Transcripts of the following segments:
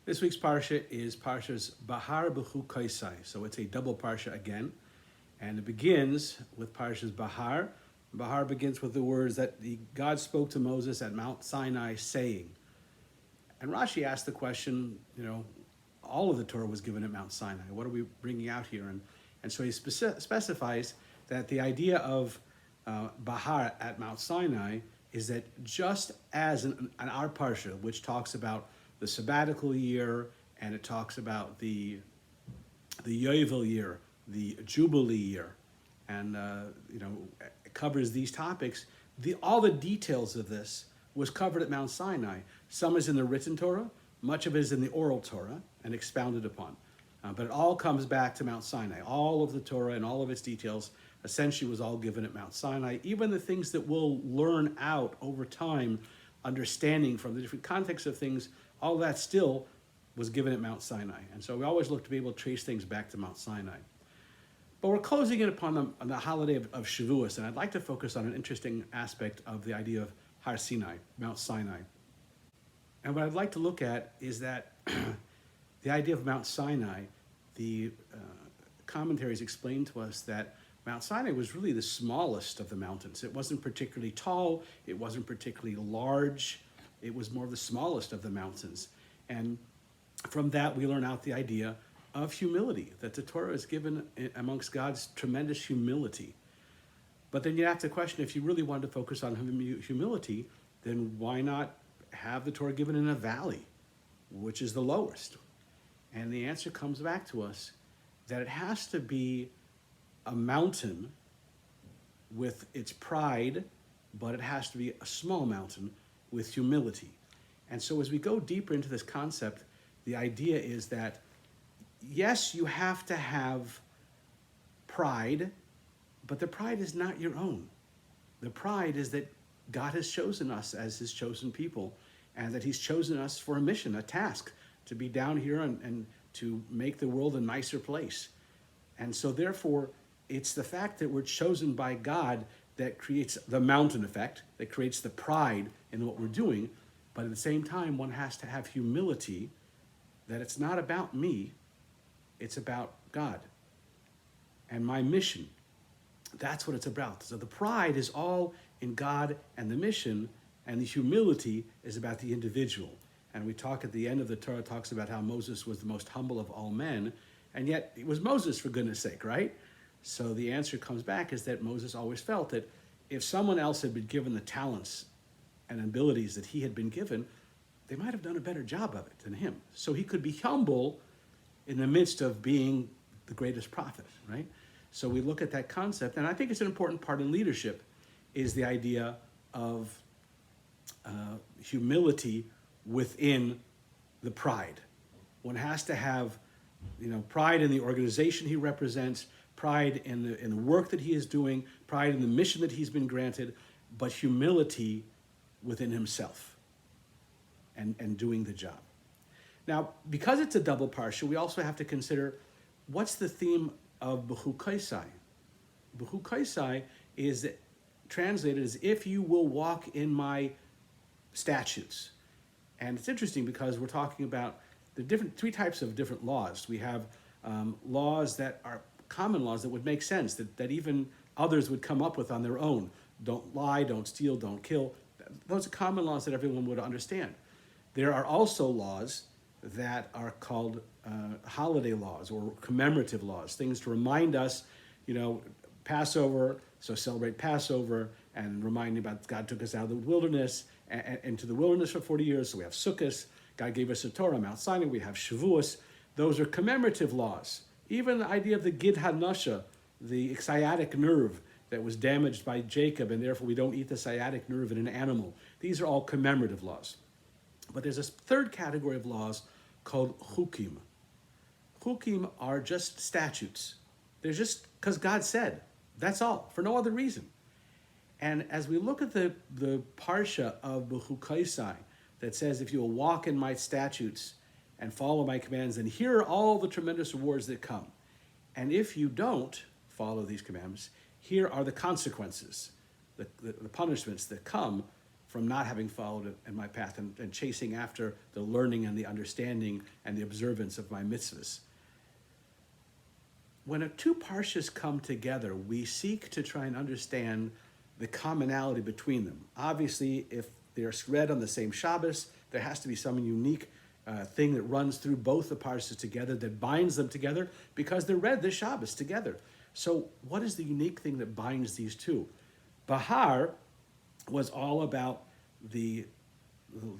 This week's Parsha is Parshas Behar Bechukosai. So it's a double Parsha again. And it begins with Parshas Behar. Behar begins with the words that God spoke to Moses at Mount Sinai saying. And Rashi asked the question, all of the Torah was given at Mount Sinai. What are we bringing out here? And so he specifies that the idea of Behar at Mount Sinai is that just as in our Parsha, which talks about the sabbatical year, and it talks about the Yovel year, the Jubilee year, and it covers these topics. All the details of this was covered at Mount Sinai. Some is in the written Torah, much of it is in the oral Torah and expounded upon. But it all comes back to Mount Sinai. All of the Torah and all of its details essentially was all given at Mount Sinai. Even the things that we'll learn out over time, understanding from the different contexts of things, all that still was given at Mount Sinai. And so we always look to be able to trace things back to Mount Sinai. But we're closing in upon the holiday of Shavuos, and I'd like to focus on an interesting aspect of the idea of Har Sinai, Mount Sinai. And what I'd like to look at is that the idea of Mount Sinai, the commentaries explain to us that Mount Sinai was really the smallest of the mountains. It wasn't particularly tall, it wasn't particularly large, it was more of the smallest of the mountains. And from that we learn out the idea of humility, that the Torah is given amongst God's tremendous humility. But then you have to question, if you really want to focus on humility, then why not have the Torah given in a valley, which is the lowest? And the answer comes back to us that it has to be a mountain with its pride, but it has to be a small mountain with humility. And so as we go deeper into this concept, the idea is that, yes, you have to have pride, but the pride is not your own. The pride is that God has chosen us as his chosen people, and that he's chosen us for a mission, a task, to be down here and to make the world a nicer place. And so therefore, it's the fact that we're chosen by God that creates the mountain effect, that creates the pride in what we're doing. But at the same time, one has to have humility, that it's not about me, it's about God and my mission. That's what it's about. So the pride is all in God and the mission, and the humility is about the individual. And we talk at the end of the Torah, talks about how Moses was the most humble of all men, and yet it was Moses, for goodness sake, right? So the answer comes back is that Moses always felt that if someone else had been given the talents and abilities that he had been given, they might have done a better job of it than him. So he could be humble in the midst of being the greatest prophet, right? So we look at that concept, and I think it's an important part in leadership, is the idea of humility within the pride. One has to have, pride in the organization he represents, pride in the work that he is doing, pride in the mission that he's been granted, but humility within himself and doing the job. Now, because it's a double parsha, we also have to consider what's the theme of Bechukosai. Bechukosai is translated as if you will walk in my statutes. And it's interesting because we're talking about the three types of different laws. We have laws that are common laws that would make sense, that even others would come up with on their own. Don't lie, don't steal, don't kill. Those are common laws that everyone would understand. There are also laws that are called holiday laws or commemorative laws, things to remind us, Passover, so celebrate Passover, and reminding about God took us out of the wilderness and into the wilderness for 40 years. So we have Sukkot, God gave us a Torah, Mount Sinai, we have Shavuos. Those are commemorative laws. Even the idea of the Gid HaNasha, the sciatic nerve that was damaged by Jacob, and therefore we don't eat the sciatic nerve in an animal. These are all commemorative laws. But there's a third category of laws called chukim. Chukim are just statutes. They're just because God said. That's all, for no other reason. And as we look at the parsha of Bechukosai that says, if you will walk in my statutes and follow my commands, then here are all the tremendous rewards that come. And if you don't follow these commandments, here are the consequences, the punishments that come from not having followed it in my path and chasing after the learning and the understanding and the observance of my mitzvahs. When two parshas come together, we seek to try and understand the commonality between them. Obviously, if they're read on the same Shabbos, there has to be some unique thing that runs through both the parshas together that binds them together because they're read this Shabbos together. So what is the unique thing that binds these two? Behar was all about the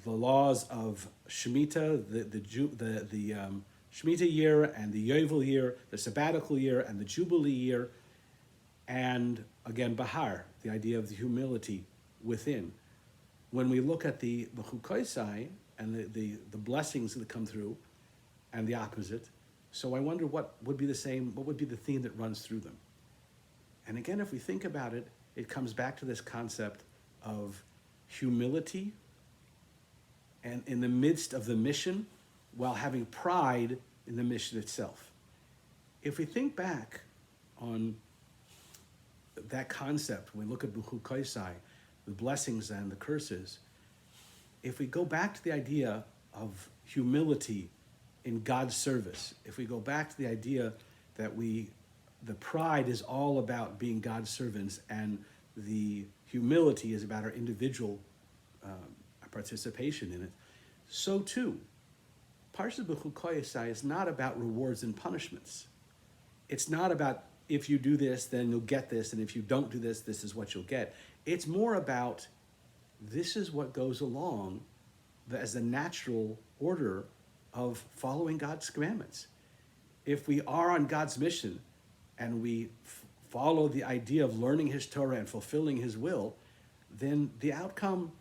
laws of Shemitah, the Shemitah year and the Yovel year, the sabbatical year and the Jubilee year, and again Behar, the idea of the humility within. When we look at the Bechukosai and the blessings that come through, and the opposite, so I wonder what would be the theme that runs through them. And again, if we think about it, it comes back to this concept of humility and in the midst of the mission while having pride in the mission itself. If we think back on that concept, when we look at Bechukosai, the blessings and the curses, if we go back to the idea of humility in God's service, if we go back to the idea that the pride is all about being God's servants and the humility is about our individual participation in it, so too, Parshas Bechukosai is not about rewards and punishments. It's not about if you do this, then you'll get this, and if you don't do this, this is what you'll get. It's more about this is what goes along as the natural order of following God's commandments. If we are on God's mission and we follow the idea of learning His Torah and fulfilling His will, then the outcome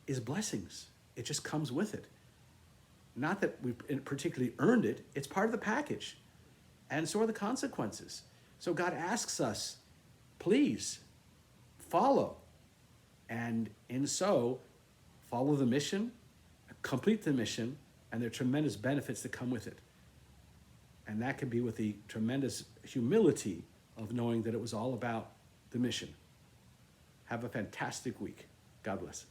is blessings. It just comes with it. Not that we particularly earned it, it's part of the package. And so are the consequences. So God asks us, please, follow. And in so, follow the mission, complete the mission, and there are tremendous benefits that come with it. And that can be with the tremendous humility of knowing that it was all about the mission. Have a fantastic week. God bless.